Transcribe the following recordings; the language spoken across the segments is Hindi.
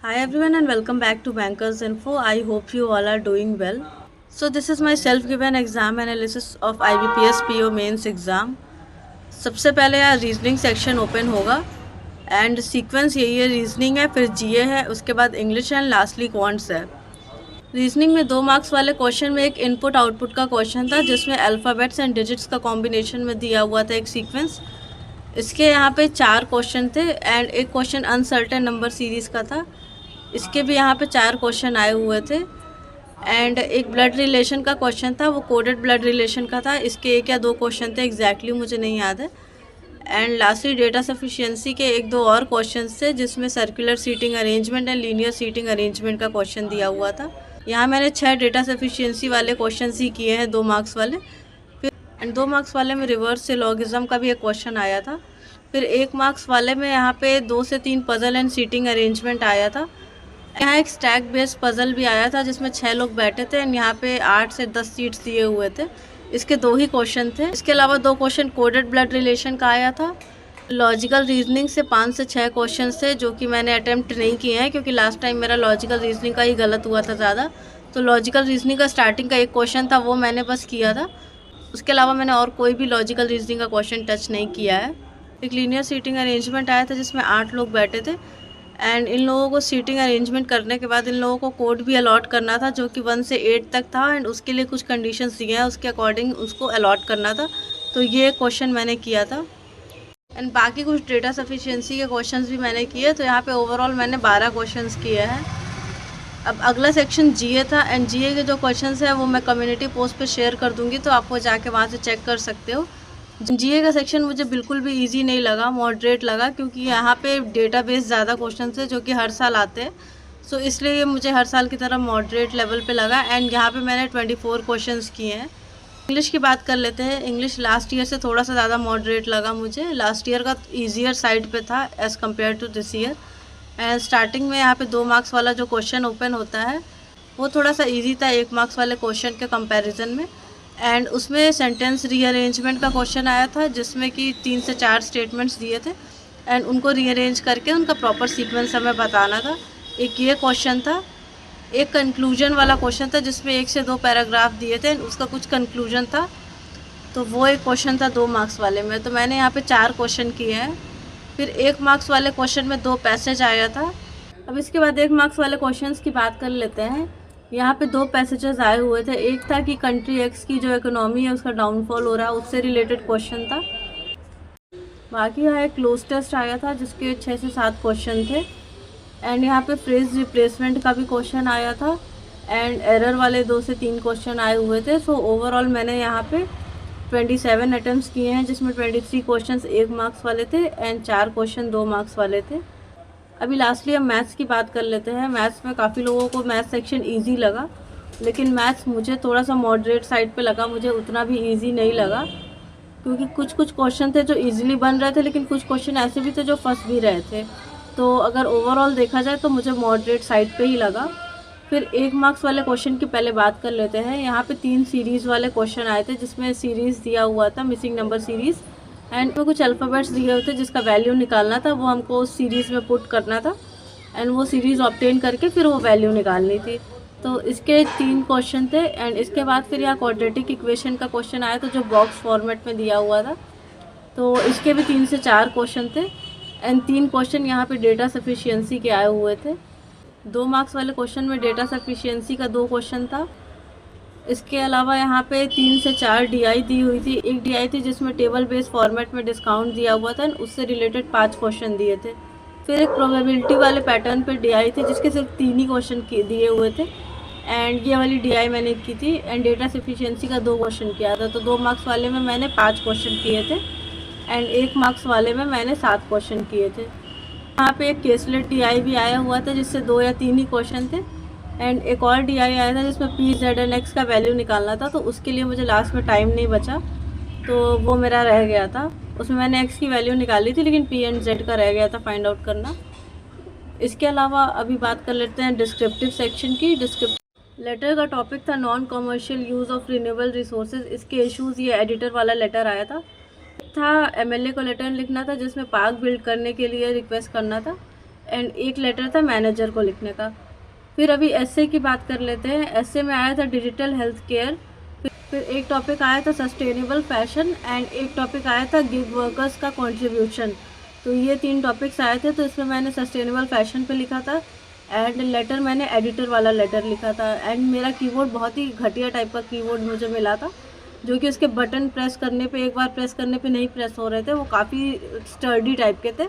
Hi everyone and welcome back to Bankers Info. I hope you all are doing well. So this is my self-given exam analysis of IBPS PO mains exam. सबसे पहले यार रीजनिंग सेक्शन ओपन होगा एंड सीक्वेंस यही है, रीजनिंग है, फिर जीए है, उसके बाद इंग्लिश एंड लास्टली क्वांट्स है। रीजनिंग में 2 मार्क्स वाले क्वेश्चन में एक इनपुट आउटपुट का क्वेश्चन था जिसमें अल्फ़ाबेट्स एंड डिजिट्स का कॉम्बिनेशन में दिया हुआ था एक सीक्वेंस। इसके यहाँ पे 4 क्वेश्चन थे एंड एक क्वेश्चन अनसर्टेन नंबर सीरीज़ का था। इसके भी यहाँ पे 4 क्वेश्चन आए हुए थे एंड एक ब्लड रिलेशन का क्वेश्चन था, वो कोडेड ब्लड रिलेशन का था। इसके 1 या 2 क्वेश्चन थे, एग्जैक्टली मुझे नहीं याद है। एंड लास्टली डेटा सफिशिएंसी के 1-2 और क्वेश्चन थे जिसमें circular seating arrangement and linear seating arrangement का क्वेश्चन दिया हुआ था। यहाँ मैंने 6 डेटा सफिशिएंसी वाले क्वेश्चन ही किए हैं 2 मार्क्स वाले। फिर एंड 2 मार्क्स वाले में रिवर्स सिलोगिज्म का भी एक क्वेश्चन आया था। फिर 1 मार्क्स वाले में यहाँ पे 2 से 3 पजल एंड सीटिंग अरेंजमेंट आया था। यहाँ एक स्टैक बेस्ड पजल भी आया था जिसमें 6 लोग बैठे थे एंड यहाँ पे 8 से 10 सीट्स दिए हुए थे। इसके 2 ही क्वेश्चन थे। इसके अलावा 2 क्वेश्चन कोडेड ब्लड रिलेशन का आया था। लॉजिकल रीजनिंग से 5 से 6 क्वेश्चन थे जो कि मैंने अटेम्प्ट नहीं किए हैं क्योंकि लास्ट टाइम मेरा लॉजिकल रीजनिंग का ही गलत हुआ था ज़्यादा। तो लॉजिकल रीजनिंग का स्टार्टिंग का एक क्वेश्चन था, वो मैंने बस किया था। उसके अलावा मैंने और कोई भी लॉजिकल रीजनिंग का क्वेश्चन टच नहीं किया है। एक लीनियर सीटिंग अरेंजमेंट आया था जिसमें 8 लोग बैठे थे एंड इन लोगों को सीटिंग अरेंजमेंट करने के बाद इन लोगों को कोड भी अलॉट करना था जो कि 1 से 8 तक था एंड उसके लिए कुछ कंडीशंस दिए हैं, उसके अकॉर्डिंग उसको अलॉट करना था। तो ये क्वेश्चन मैंने किया था एंड बाकी कुछ डेटा सफिशिएंसी के क्वेश्चंस भी मैंने किए। तो यहाँ पे ओवरऑल मैंने 12 क्वेश्चंस किए हैं। अब अगला सेक्शन जीए था एंड जीए के जो क्वेश्चंस हैं वो मैं कम्युनिटी पोस्ट पे शेयर कर दूँगी, तो आप वो जाके वहाँ से चेक कर सकते हो। जीए का सेक्शन मुझे बिल्कुल भी इजी नहीं लगा, मॉडरेट लगा, क्योंकि यहाँ पे डेटाबेस ज़्यादा क्वेश्चन थे जो कि हर साल आते हैं। सो इसलिए ये मुझे हर साल की तरह मॉडरेट लेवल पे लगा एंड यहाँ पे मैंने 24 क्वेश्चंस किए हैं। इंग्लिश की बात कर लेते हैं। इंग्लिश लास्ट ईयर से थोड़ा सा ज़्यादा मॉडरेट लगा मुझे। लास्ट ईयर का ईजियर साइड पे था as compare to this year. And starting में यहाँ पे 2 मार्क्स वाला जो क्वेश्चन ओपन होता है वो थोड़ा सा ईजी था 1 मार्क्स वाले क्वेश्चन के कंपेरिजन में। एंड उसमें सेंटेंस रीअरेंजमेंट का क्वेश्चन आया था जिसमें कि 3 से 4 स्टेटमेंट्स दिए थे एंड उनको रीअरेंज करके उनका प्रॉपर सीक्वेंस हमें बताना था। एक ये क्वेश्चन था। एक कंक्लूजन वाला क्वेश्चन था जिसमें 1 से 2 पैराग्राफ दिए थे एंड उसका कुछ कंक्लूजन था, तो वो एक क्वेश्चन था 2 मार्क्स वाले में। तो मैंने यहाँ पे 4 क्वेश्चन किए हैं। फिर 1 मार्क्स वाले क्वेश्चन में 2 पैसेज आया था। अब इसके बाद 1 मार्क्स वाले क्वेश्चंस की बात कर लेते हैं। यहाँ पे 2 पैसेजेस आए हुए थे। एक था कि कंट्री एक्स की जो इकोनॉमी है उसका डाउनफॉल हो रहा है, उससे रिलेटेड क्वेश्चन था। बाकी यहाँ एक क्लोज टेस्ट आया था जिसके 6 से 7 क्वेश्चन थे एंड यहाँ पे फ्रेज रिप्लेसमेंट का भी क्वेश्चन आया था एंड एरर वाले 2 से 3 क्वेश्चन आए हुए थे। सो ओवरऑल मैंने यहाँ पे 27 अटैम्प्ट्स किए हैं जिसमें 23 क्वेश्चंस 1 मार्क्स वाले थे एंड 4 क्वेश्चन 2 मार्क्स वाले थे। अभी लास्टली हम मैथ्स की बात कर लेते हैं। मैथ्स में काफ़ी लोगों को मैथ्स सेक्शन इजी लगा, लेकिन मैथ्स मुझे थोड़ा सा मॉडरेट साइड पे लगा। मुझे उतना भी इजी नहीं लगा क्योंकि कुछ क्वेश्चन थे जो इजीली बन रहे थे, लेकिन कुछ क्वेश्चन ऐसे भी थे जो फंस भी रहे थे। तो अगर ओवरऑल देखा जाए तो मुझे मॉडरेट साइड पे ही लगा। फिर 1 मार्क्स वाले क्वेश्चन की पहले बात कर लेते हैं। यहाँ पे 3 सीरीज़ वाले क्वेश्चन आए थे जिसमें सीरीज़ दिया हुआ था मिसिंग नंबर सीरीज़ एंड में कुछ अल्फ़ाबेट्स दिए हुए थे जिसका वैल्यू निकालना था, वो हमको उस सीरीज़ में पुट करना था एंड वो सीरीज़ ऑब्टेन करके फिर वो वैल्यू निकालनी थी। तो इसके 3 क्वेश्चन थे एंड इसके बाद फिर यहाँ क्वाड्रेटिक इक्वेशन का क्वेश्चन आया था जो बॉक्स फॉर्मेट में दिया हुआ था। तो इसके भी 3 से 4 क्वेश्चन थे एंड 3 क्वेश्चन यहाँ पे डेटा सफिशिएंसी के आए हुए थे। 2 मार्क्स वाले क्वेश्चन में डेटा सफिशिएंसी का 2 क्वेश्चन था। इसके अलावा यहाँ पे 3 से 4 डीआई दी हुई थी। एक डीआई थी जिसमें टेबल बेस्ड फॉर्मेट में डिस्काउंट दिया हुआ था, उससे रिलेटेड 5 क्वेश्चन दिए थे। फिर एक प्रोबेबिलिटी वाले पैटर्न पे डीआई थी जिसके सिर्फ 3 ही क्वेश्चन दिए हुए थे एंड ये वाली डीआई मैंने की थी एंड डेटा सफिशिएंसी का 2 क्वेश्चन किया था। तो 2 मार्क्स वाले में मैंने 5 क्वेश्चन किए थे एंड 1 मार्क्स वाले में मैंने 7 क्वेश्चन किए थे। यहाँ पे एक केसलेट डीआई भी आया हुआ था जिससे 2 या 3 ही क्वेश्चन थे एंड एक और डीआई आया था जिसमें पी जेड एंड एक्स का वैल्यू निकालना था। तो उसके लिए मुझे लास्ट में टाइम नहीं बचा, तो वो मेरा रह गया था। उसमें मैंने एक्स की वैल्यू निकाली थी लेकिन पी एंड जेड का रह गया था फाइंड आउट करना। इसके अलावा अभी बात कर लेते हैं डिस्क्रिप्टिव सेक्शन की। डिस्क्रिप्टिव लेटर का टॉपिक था non commercial use of renewable resources. इसके इश्यूज़ ये एडिटर वाला लेटर आया था। एमएलए को लेटर लिखना था जिसमें पार्क बिल्ड करने के लिए रिक्वेस्ट करना था एंड एक लेटर था मैनेजर को लिखने का। फिर अभी एसए की बात कर लेते हैं। एसए में आया था डिजिटल हेल्थ केयर, फिर एक टॉपिक आया था सस्टेनेबल फैशन एंड एक टॉपिक आया था गिग वर्कर्स का कंट्रीब्यूशन। तो ये 3 टॉपिक्स आए थे। तो इसमें मैंने सस्टेनेबल फैशन पे लिखा था एंड लेटर मैंने एडिटर वाला लेटर लिखा था। एंड मेरा कीबोर्ड बहुत ही घटिया टाइप का कीबोर्ड मुझे मिला था, जो कि उसके बटन प्रेस करने पे, एक बार प्रेस करने पे नहीं प्रेस हो रहे थे, वो काफ़ी स्टर्डी टाइप के थे,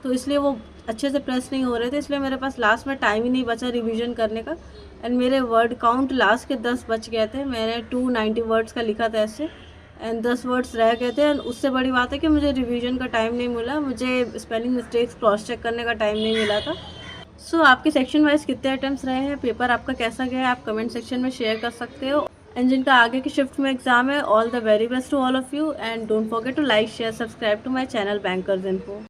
तो इसलिए वो अच्छे से प्रेस नहीं हो रहे थे। इसलिए मेरे पास लास्ट में टाइम ही नहीं बचा रिवीजन करने का एंड मेरे वर्ड काउंट लास्ट के 10 बच गए थे। मैंने 290 वर्ड्स का लिखा था ऐसे एंड 10 वर्ड्स रह गए थे। एंड उससे बड़ी बात है कि मुझे रिवीजन का टाइम नहीं मिला, मुझे स्पेलिंग मिस्टेक्स क्रॉस चेक करने का टाइम नहीं मिला था। सो आपके सेक्शन वाइज कितने अटेम्प्ट्स रहे हैं, पेपर आपका कैसा गया है, आप कमेंट सेक्शन में शेयर कर सकते हो। एंड जिनका आगे की शिफ्ट में एग्जाम है, all the very best to all of you and don't forget to like share subscribe to my channel bankers info.